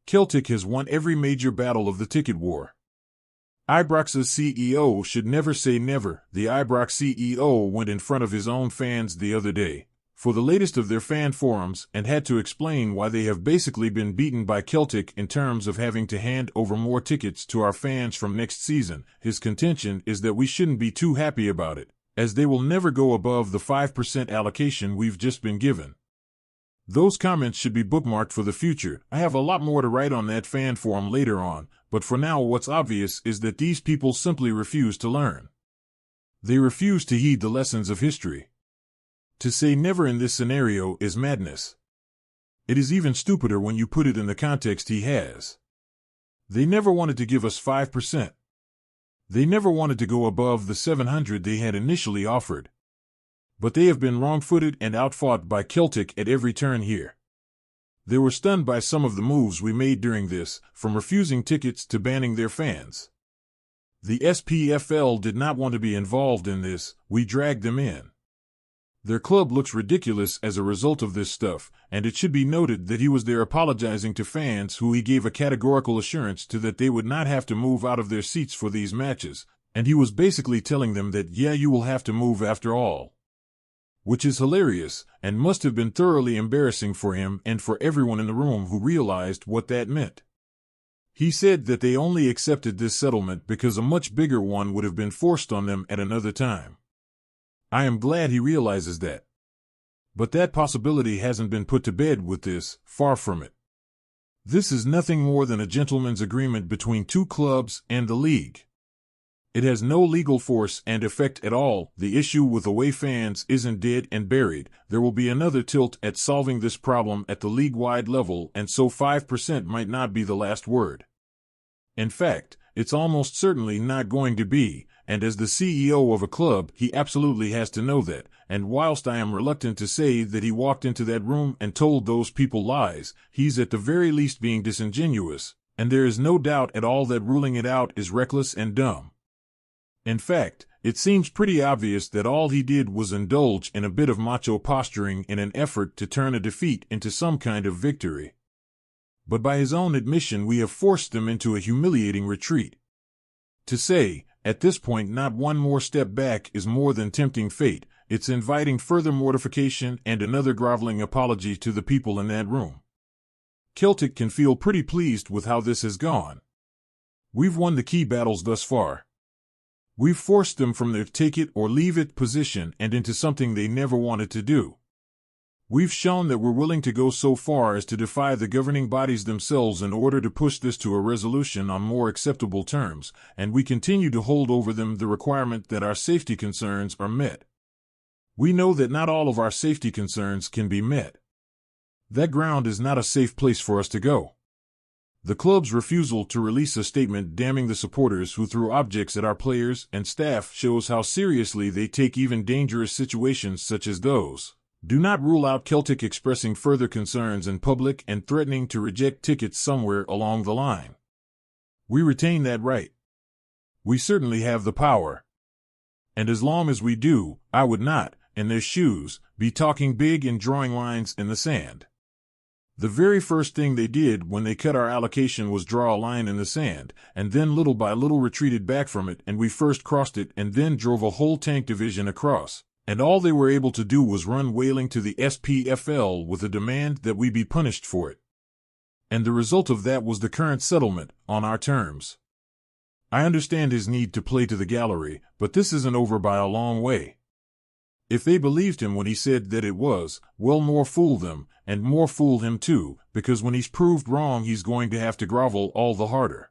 Celtic has won every major battle of the ticket war. Ibrox's CEO should never say never. The Ibrox CEO went in front of his own fans the other day for the latest of their fan forums and had to explain why they have basically been beaten by Celtic in terms of having to hand over more tickets to our fans from next season. His contention is that we shouldn't be too happy about it, as they will never go above the 5% allocation we've just been given. Those comments should be bookmarked for the future. I have a lot more to write on that fan forum later on, but for now what's obvious is that these people simply refuse to learn. They refuse to heed the lessons of history. To say never in this scenario is madness. It is even stupider when you put it in the context he has. They never wanted to give us 5%. They never wanted to go above the 700 they had initially offered. But they have been wrong-footed and outfought by Celtic at every turn here. They were stunned by some of the moves we made during this, from refusing tickets to banning their fans. The SPFL did not want to be involved in this, we dragged them in. Their club looks ridiculous as a result of this stuff, and it should be noted that he was there apologizing to fans who he gave a categorical assurance to that they would not have to move out of their seats for these matches, and he was basically telling them that yeah, you will have to move after all. Which is hilarious, and must have been thoroughly embarrassing for him and for everyone in the room who realized what that meant. He said that they only accepted this settlement because a much bigger one would have been forced on them at another time. I am glad he realizes that. But that possibility hasn't been put to bed with this, far from it. This is nothing more than a gentleman's agreement between two clubs and the league. It has no legal force and effect at all. The issue with away fans isn't dead and buried. There will be another tilt at solving this problem at the league-wide level, and so 5% might not be the last word. In fact, it's almost certainly not going to be, and as the CEO of a club, he absolutely has to know that, and whilst I am reluctant to say that he walked into that room and told those people lies, he's at the very least being disingenuous, and there is no doubt at all that ruling it out is reckless and dumb. In fact, it seems pretty obvious that all he did was indulge in a bit of macho posturing in an effort to turn a defeat into some kind of victory. But by his own admission, we have forced them into a humiliating retreat. To say, at this point, not one more step back is more than tempting fate. It's inviting further mortification and another groveling apology to the people in that room. Celtic can feel pretty pleased with how this has gone. We've won the key battles thus far. We've forced them from their take-it-or-leave-it position and into something they never wanted to do. We've shown that we're willing to go so far as to defy the governing bodies themselves in order to push this to a resolution on more acceptable terms, and we continue to hold over them the requirement that our safety concerns are met. We know that not all of our safety concerns can be met. That ground is not a safe place for us to go. The club's refusal to release a statement damning the supporters who threw objects at our players and staff shows how seriously they take even dangerous situations such as those. Do not rule out Celtic expressing further concerns in public and threatening to reject tickets somewhere along the line. We retain that right. We certainly have the power. And as long as we do, I would not, in their shoes, be talking big and drawing lines in the sand. The very first thing they did when they cut our allocation was draw a line in the sand, and then little by little retreated back from it, and we first crossed it and then drove a whole tank division across, and all they were able to do was run wailing to the SPFL with a demand that we be punished for it. And the result of that was the current settlement, on our terms. I understand his need to play to the gallery, but this isn't over by a long way. If they believed him when he said that it was, well, more fool them, and more fool him too, because when he's proved wrong he's going to have to grovel all the harder.